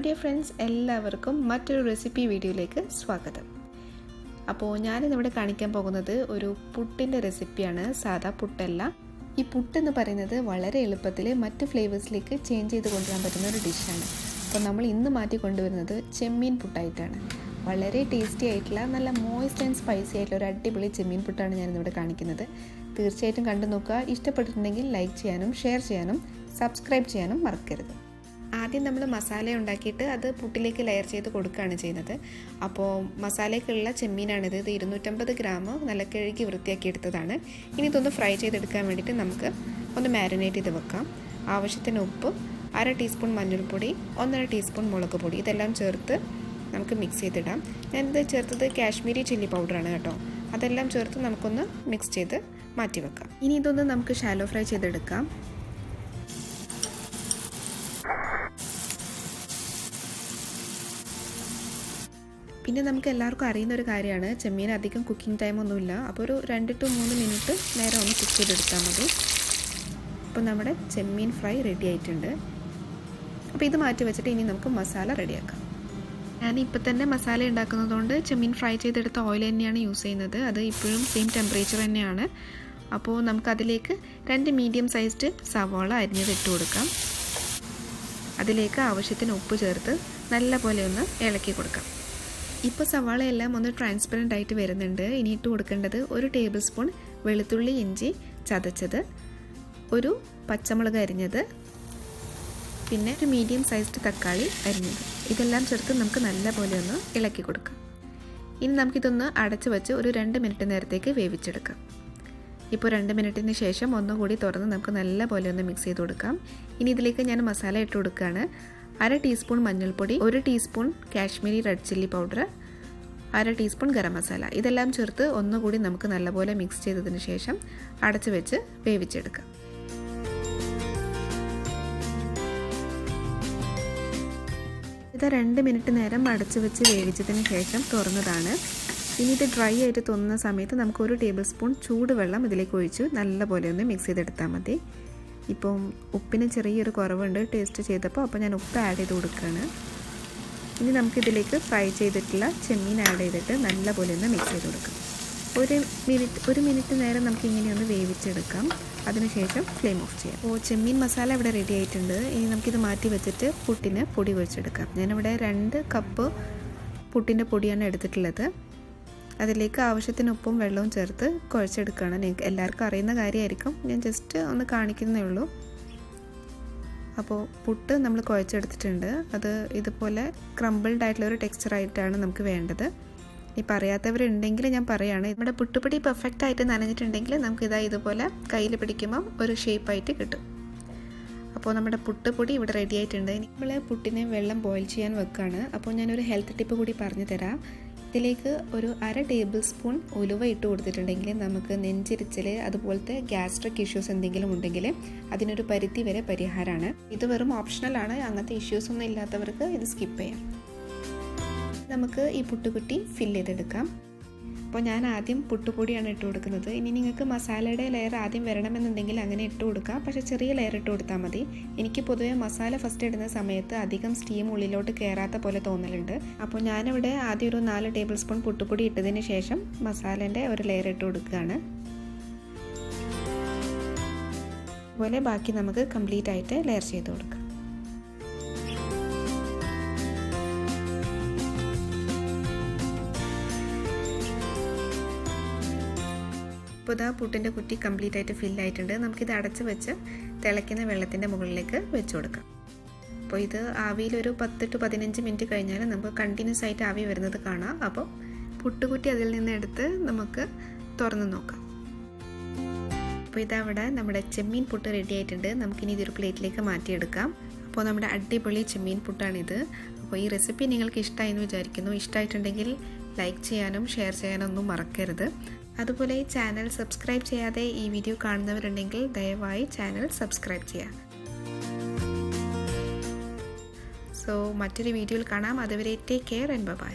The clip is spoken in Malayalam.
dear friends, എല്ലാവർക്കും മറ്റൊരു റെസിപ്പി വീഡിയോയിലേക്ക് സ്വാഗതം. അപ്പോൾ ഞാനിന്നിവിടെ കാണിക്കാൻ പോകുന്നത് ഒരു പുട്ടിൻ്റെ റെസിപ്പിയാണ്. സാധാ പുട്ടല്ല. ഈ പുട്ടെന്ന് പറയുന്നത് വളരെ എളുപ്പത്തിൽ മറ്റ് ഫ്ലേവേഴ്സിലേക്ക് ചേഞ്ച് ചെയ്ത് കൊണ്ടുവരാൻ പറ്റുന്ന ഒരു ഡിഷാണ്. അപ്പോൾ നമ്മൾ ഇന്ന് മാറ്റി കൊണ്ടുവരുന്നത് ചെമ്മീൻ പുട്ടായിട്ടാണ്. വളരെ ടേസ്റ്റി ആയിട്ടുള്ള നല്ല മോയ്സ്റ്റ് ആൻഡ് സ്പൈസി ആയിട്ടുള്ള ഒരു അടിപൊളി ചെമ്മീൻ പുട്ടാണ് ഞാനിന്നിവിടെ കാണിക്കുന്നത്. തീർച്ചയായിട്ടും കണ്ടു നോക്കുക. ഇഷ്ടപ്പെട്ടിട്ടുണ്ടെങ്കിൽ ലൈക്ക് ചെയ്യാനും ഷെയർ ചെയ്യാനും സബ്സ്ക്രൈബ് ചെയ്യാനും മറക്കരുത്. ആദ്യം നമ്മൾ മസാല ഉണ്ടാക്കിയിട്ട് അത് പുട്ടിലേക്ക് ലെയർ ചെയ്ത് കൊടുക്കുകയാണ് ചെയ്യുന്നത്. അപ്പോൾ മസാലയ്ക്കുള്ള ചെമ്മീനാണിത്. ഇത് 250 ഗ്രാം നല്ല കഴുകി വൃത്തിയാക്കി എടുത്തതാണ്. ഇനി ഇതൊന്ന് ഫ്രൈ ചെയ്തെടുക്കാൻ വേണ്ടിയിട്ട് നമുക്ക് ഒന്ന് മാരിനേറ്റ് ചെയ്ത് വെക്കാം. ആവശ്യത്തിന് ഉപ്പ്, 1/2 ടീസ്പൂൺ മഞ്ഞൾപ്പൊടി, 1/2 ടീസ്പൂൺ മുളക് പൊടി, ഇതെല്ലാം ചേർത്ത് നമുക്ക് മിക്സ് ചെയ്തിടാം. ഞാനിത് ചേർത്തത് കാശ്മീരി ചില്ലി പൗഡറാണ് കേട്ടോ. അതെല്ലാം ചേർത്ത് നമുക്കൊന്ന് മിക്സ് ചെയ്ത് മാറ്റി വെക്കാം. ഇനി ഇതൊന്ന് നമുക്ക് ഷാലോ ഫ്രൈ ചെയ്തെടുക്കാം. പിന്നെ നമുക്ക് എല്ലാവർക്കും അറിയുന്ന ഒരു കാര്യമാണ്, ചെമ്മീൻ അധികം കുക്കിംഗ് ടൈമൊന്നുമില്ല. അപ്പോൾ ഒരു 2 to 3 മിനിറ്റ് നേരം ഒന്ന് കുക്ക് ചെയ്തെടുത്താൽ മതി. അപ്പോൾ നമ്മുടെ ചെമ്മീൻ ഫ്രൈ റെഡി ആയിട്ടുണ്ട്. അപ്പോൾ ഇത് മാറ്റി വെച്ചിട്ട് ഇനി നമുക്ക് മസാല റെഡിയാക്കാം. ഞാൻ ഇപ്പോൾ തന്നെ മസാല ഉണ്ടാക്കുന്നതുകൊണ്ട് ചെമ്മീൻ ഫ്രൈ ചെയ്തെടുത്ത ഓയിൽ തന്നെയാണ് യൂസ് ചെയ്യുന്നത്. അത് ഇപ്പോഴും സെയിം ടെമ്പറേച്ചർ തന്നെയാണ്. അപ്പോൾ നമുക്കതിലേക്ക് 2 മീഡിയം സൈസ്ഡ് സവാള അരിഞ്ഞത് ഇട്ട് കൊടുക്കാം. അതിലേക്ക് ആവശ്യത്തിന് ഉപ്പ് ചേർത്ത് നല്ല പോലെ ഒന്ന് ഇളക്കി കൊടുക്കാം. ഇപ്പോൾ സവാളയെല്ലാം ഒന്ന് ട്രാൻസ്പെറൻ്റ് ആയിട്ട് വരുന്നുണ്ട്. ഇനി ഇട്ട് കൊടുക്കേണ്ടത് 1 ടേബിൾ സ്പൂൺ വെളുത്തുള്ളി ഇഞ്ചി ചതച്ചത്, ഒരു പച്ചമുളക് അരിഞ്ഞത്, പിന്നെ ഒരു മീഡിയം സൈസ്ഡ് തക്കാളി അരിഞ്ഞത്. ഇതെല്ലാം ചേർത്ത് നമുക്ക് നല്ല പോലെ ഒന്ന് ഇളക്കി കൊടുക്കാം. ഇനി നമുക്കിതൊന്ന് അടച്ച് വെച്ച് ഒരു 2 മിനിറ്റ് നേരത്തേക്ക് വേവിച്ചെടുക്കാം. ഇപ്പോൾ 2 മിനിറ്റിന് ശേഷം ഒന്നുകൂടി തുറന്ന് നമുക്ക് നല്ല പോലെ ഒന്ന് മിക്സ് ചെയ്ത് കൊടുക്കാം. ഇനി ഇതിലേക്ക് ഞാൻ മസാല ഇട്ട് കൊടുക്കുകയാണ്. 1/2 ടീസ്പൂൺ മഞ്ഞൾപ്പൊടി, 1 teaspoon Kashmiri red chilli powder, 1/2 teaspoon garam masala, ഇതെല്ലാം ചേർത്ത് ഒന്നുകൂടി നമുക്ക് നല്ലപോലെ മിക്സ് ചെയ്തതിന് ശേഷം അടച്ച് വെച്ച് വേവിച്ചെടുക്കാം. ഇത് 2 മിനിറ്റ് നേരം അടച്ച് വെച്ച് വേവിച്ചതിന് ശേഷം തുറന്നതാണ്. ഇനി ഇത് ഡ്രൈ ആയിട്ട് തോന്നുന്ന സമയത്ത് നമുക്ക് 1 ടേബിൾ സ്പൂൺ ചൂടുവെള്ളം ഇതിലേക്ക് ഒഴിച്ച് നല്ലപോലെ ഒന്ന് മിക്സ് ചെയ്തെടുത്താൽ മതി. ഇപ്പം ഉപ്പിന് ചെറിയൊരു കുറവുണ്ട് ടേസ്റ്റ് ചെയ്തപ്പോൾ, അപ്പോൾ ഞാൻ ഉപ്പ് ആഡ് ചെയ്ത് കൊടുക്കുകയാണ്. ഇനി നമുക്കിതിലേക്ക് ഫ്രൈ ചെയ്തിട്ടുള്ള ചെമ്മീൻ ആഡ് ചെയ്തിട്ട് നല്ലപോലെ ഒന്ന് മിക്സ് ചെയ്ത് കൊടുക്കാം. 1 മിനിറ്റ് നേരം നമുക്ക് ഇങ്ങനെയൊന്ന് വേവിച്ചെടുക്കാം. അതിനുശേഷം ഫ്ലെയിം ഓഫ് ചെയ്യാം. അപ്പോൾ ചെമ്മീൻ മസാല ഇവിടെ റെഡി ആയിട്ടുണ്ട്. ഇനി നമുക്കിത് മാറ്റി വെച്ചിട്ട് പുട്ടിന് പൊടി കുഴച്ചെടുക്കാം. ഞാനിവിടെ 2 കപ്പ് പുട്ടിൻ്റെ പൊടിയാണ് എടുത്തിട്ടുള്ളത്. അതിലേക്ക് ആവശ്യത്തിന് ഉപ്പും വെള്ളവും ചേർത്ത് കുഴച്ചെടുക്കുകയാണ്. നിങ്ങൾക്ക് എല്ലാവർക്കും അറിയുന്ന കാര്യമായിരിക്കും, ഞാൻ ജസ്റ്റ് ഒന്ന് കാണിക്കുന്നേ ഉള്ളൂ. അപ്പോൾ പുട്ട് നമ്മൾ കുഴച്ചെടുത്തിട്ടുണ്ട്. അത് ഇതുപോലെ ക്രംബിൾഡ് ആയിട്ടുള്ള ഒരു ടെക്സ്ചറായിട്ടാണ് നമുക്ക് വേണ്ടത്. ഇപ്പോൾ അറിയാത്തവരുണ്ടെങ്കിൽ ഞാൻ പറയുകയാണ്, നമ്മുടെ പുട്ടുപൊടി പെർഫെക്റ്റ് ആയിട്ട് നനഞ്ഞിട്ടുണ്ടെങ്കിൽ നമുക്കിതാ ഇതുപോലെ കയ്യിൽ പിടിക്കുമ്പം ഒരു ഷേപ്പായിട്ട് കിട്ടും. അപ്പോൾ നമ്മുടെ പുട്ടുപൊടി ഇവിടെ റെഡി ആയിട്ടുണ്ട്. നമ്മൾ പുട്ടിനെ വെള്ളം ബോയിൽ ചെയ്യാൻ വെക്കുകയാണ്. അപ്പോൾ ഞാനൊരു ഹെൽത്ത് ടിപ്പ് കൂടി പറഞ്ഞു തരാം. ഇതിലേക്ക് ഒരു 1/2 ടേബിൾ സ്പൂൺ ഉലുവ ഇട്ട് കൊടുത്തിട്ടുണ്ടെങ്കിൽ നമുക്ക് നെഞ്ചിരിച്ചൽ അതുപോലത്തെ ഗ്യാസ്ട്രിക് ഇഷ്യൂസ് എന്തെങ്കിലും ഉണ്ടെങ്കിൽ അതിനൊരു പരിധി വരെ പരിഹാരമാണ്. ഇത് വെറും ഓപ്ഷണലാണ്. അങ്ങനത്തെ ഇഷ്യൂസ് ഒന്നും ഇല്ലാത്തവർക്ക് ഇത് സ്കിപ്പ് ചെയ്യാം. നമുക്ക് ഈ പുട്ടുകുട്ടി ഫില്ല് ചെയ്തെടുക്കാം. അപ്പോൾ ഞാൻ ആദ്യം പുട്ടുപൊടിയാണ് ഇട്ട് കൊടുക്കുന്നത്. ഇനി നിങ്ങൾക്ക് മസാലയുടെ ലെയർ ആദ്യം വരണമെന്നുണ്ടെങ്കിൽ അങ്ങനെ ഇട്ട് കൊടുക്കാം. പക്ഷേ ചെറിയ ലെയർ ഇട്ട് കൊടുത്താൽ മതി. എനിക്ക് പൊതുവേ മസാല ഫസ്റ്റ് ഇടുന്ന സമയത്ത് അധികം സ്റ്റീം ഉള്ളിലോട്ട് കയറാത്ത പോലെ തോന്നലുണ്ട്. അപ്പോൾ ഞാനിവിടെ ആദ്യം ഒരു 4 ടേബിൾ സ്പൂൺ പുട്ടുപൊടി ഇട്ടതിന് ശേഷം മസാലേൻ്റെ ഒരു ലെയർ ഇട്ട് കൊടുക്കുകയാണ്. അതുപോലെ ബാക്കി നമുക്ക് കംപ്ലീറ്റ് ആയിട്ട് ലെയർ ചെയ്ത് കൊടുക്കാം. ഇപ്പോൾ ഇതാ പുട്ടിൻ്റെ കുറ്റി കംപ്ലീറ്റ് ആയിട്ട് ഫില്ലായിട്ടുണ്ട്. നമുക്കിത് അടച്ച് വെച്ച് തിളയ്ക്കുന്ന വെള്ളത്തിൻ്റെ മുകളിലേക്ക് വെച്ച് കൊടുക്കാം. അപ്പോൾ ഇത് ആവിയിലൊരു 10 to 15 മിനിറ്റ് കഴിഞ്ഞാൽ നമുക്ക് കണ്ടിന്യൂസ് ആയിട്ട് ആവി വരുന്നത് കാണാം. അപ്പോൾ പുട്ടുകുറ്റി അതിൽ നിന്ന് എടുത്ത് നമുക്ക് തുറന്ന് നോക്കാം. അപ്പോൾ ഇതവിടെ നമ്മുടെ ചെമ്മീൻ പുട്ട് റെഡി ആയിട്ടുണ്ട്. നമുക്കിനി ഇതൊരു പ്ലേറ്റിലേക്ക് മാറ്റിയെടുക്കാം. അപ്പോൾ നമ്മുടെ അടിപൊളി ചെമ്മീൻ പുട്ടാണിത്. അപ്പോൾ ഈ റെസിപ്പി നിങ്ങൾക്ക് ഇഷ്ടമായി എന്ന് വിചാരിക്കുന്നു. ഇഷ്ടമായിട്ടുണ്ടെങ്കിൽ ലൈക്ക് ചെയ്യാനും ഷെയർ ചെയ്യാനും ഒന്നും മറക്കരുത്. അതുപോലെ ഈ ചാനൽ സബ്സ്ക്രൈബ് ചെയ്യാതെ ഈ വീഡിയോ കാണുന്നവരുണ്ടെങ്കിൽ ദയവായി ചാനൽ സബ്സ്ക്രൈബ് ചെയ്യുക. സോ മറ്റൊരു വീഡിയോയിൽ കാണാം. അതുവരെ ടേക്ക് കെയർ ആൻഡ് ബൈ.